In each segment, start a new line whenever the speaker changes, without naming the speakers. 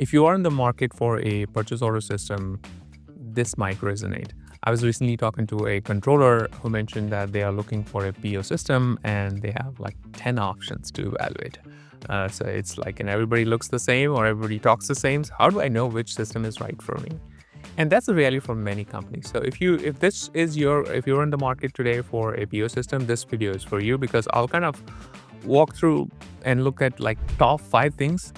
If you are in the market for a purchase order system, this might resonate. I was recently talking to a controller who mentioned that they are looking for a PO system and they have like 10 options to evaluate. So it's like, and everybody looks the same or everybody talks the same. So how do I know which system is right for me? And that's the reality for many companies. So if you're in the market today for a PO system, this video is for you because I'll kind of walk through and look at like top 5 things.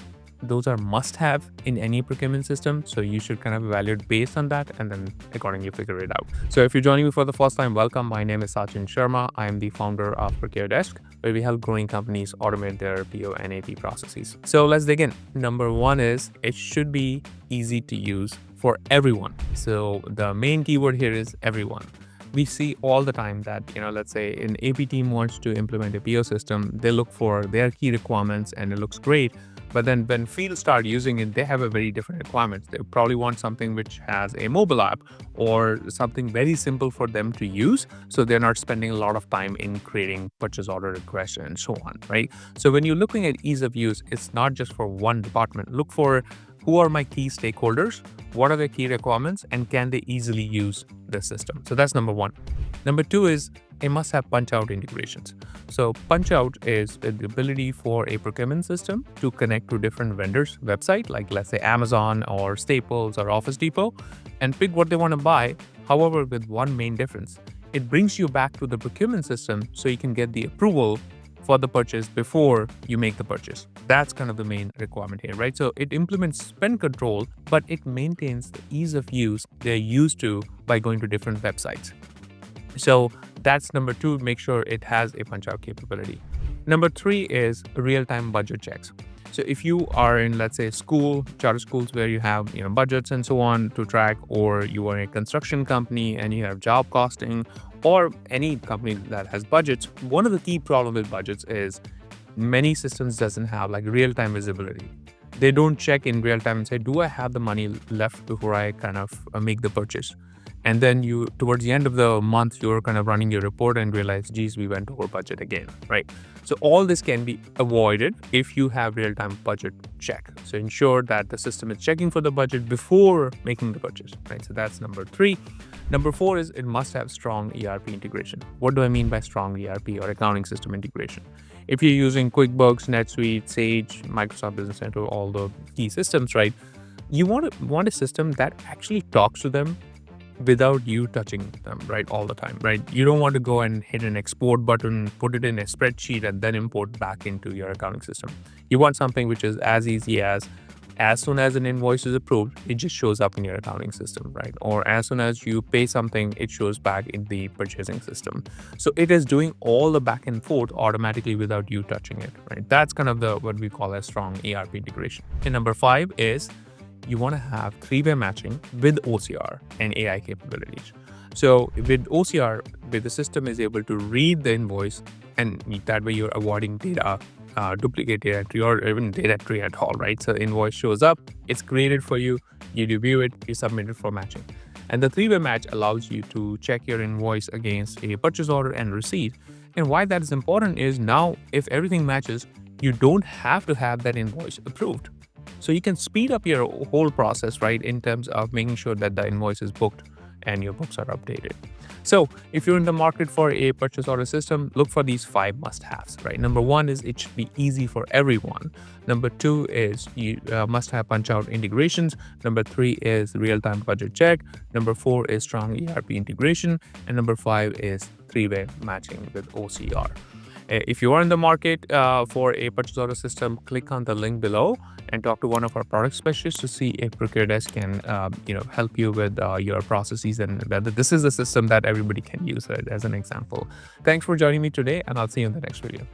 Those are must have in any procurement system. So you should kind of evaluate based on that and then accordingly figure it out. So if you're joining me for the first time, welcome. My name is Sachin Sharma. I am the founder of Procuredesk, where we help growing companies automate their PO and AP processes. So let's dig in. Number one is it should be easy to use for everyone. So the main keyword here is everyone. We see all the time that, let's say an AP team wants to implement a PO system, they look for their key requirements and it looks great. But then when field start using it, they have a very different requirements. They probably want something which has a mobile app or something very simple for them to use. So they're not spending a lot of time in creating purchase order requests and so on, right? So when you're looking at ease of use, it's not just for one department. Look for who are my key stakeholders, what are their key requirements, and can they easily use the system? So that's number one. Number two is it must have PunchOut integrations. So PunchOut is the ability for a procurement system to connect to different vendors' website, like let's say Amazon or Staples or Office Depot, and pick what they want to buy. However, with one main difference, it brings you back to the procurement system so you can get the approval for the purchase before you make the purchase. That's kind of the main requirement here, right? So it implements spend control, but it maintains the ease of use they're used to by going to different websites. So that's number two, make sure it has a punch out capability. Number three is real-time budget checks. So if you are in, let's say, charter schools where you have budgets and so on to track, or you are a construction company and you have job costing, or any company that has budgets, one of the key problems with budgets is many systems doesn't have like real-time visibility. They don't check in real time and say, do I have the money left before I kind of make the purchase? And then towards the end of the month, you're kind of running your report and realize, geez, we went over budget again, right? So all this can be avoided if you have real-time budget check. So ensure that the system is checking for the budget before making the purchase, right? So that's number three. Number four is it must have strong ERP integration. What do I mean by strong ERP or accounting system integration? If you're using QuickBooks, NetSuite, Sage, Microsoft Business Central, all the key systems, right? You want a system that actually talks to them without you touching them, right, all the time, right? You don't want to go and hit an export button, put it in a spreadsheet, and then import back into your accounting system. You want something which is as easy as soon as an invoice is approved, it just shows up in your accounting system, right? Or as soon as you pay something, it shows back in the purchasing system. So it is doing all the back and forth automatically without you touching it, right? That's kind of what we call a strong ERP integration. And number five is you want to have three-way matching with OCR and AI capabilities. So with OCR, the system is able to read the invoice, and that way you're avoiding duplicate data entry or even data entry at all, right? So invoice shows up, it's created for you, you review it, you submit it for matching. And the three-way match allows you to check your invoice against a purchase order and receipt. And why that is important is now if everything matches, you don't have to have that invoice approved. So you can speed up your whole process, right, in terms of making sure that the invoice is booked and your books are updated. So if you're in the market for a purchase order system, look for these 5 must-haves, right? Number one is it should be easy for everyone. Number two is you must have punch-out integrations. Number three is real-time budget check. Number four is strong ERP integration. And number five is three-way matching with OCR. If you are in the market for a purchase order system, click on the link below and talk to one of our product specialists to see if Procuredesk can help you with your processes and whether this is a system that everybody can use as an example. Thanks for joining me today, and I'll see you in the next video.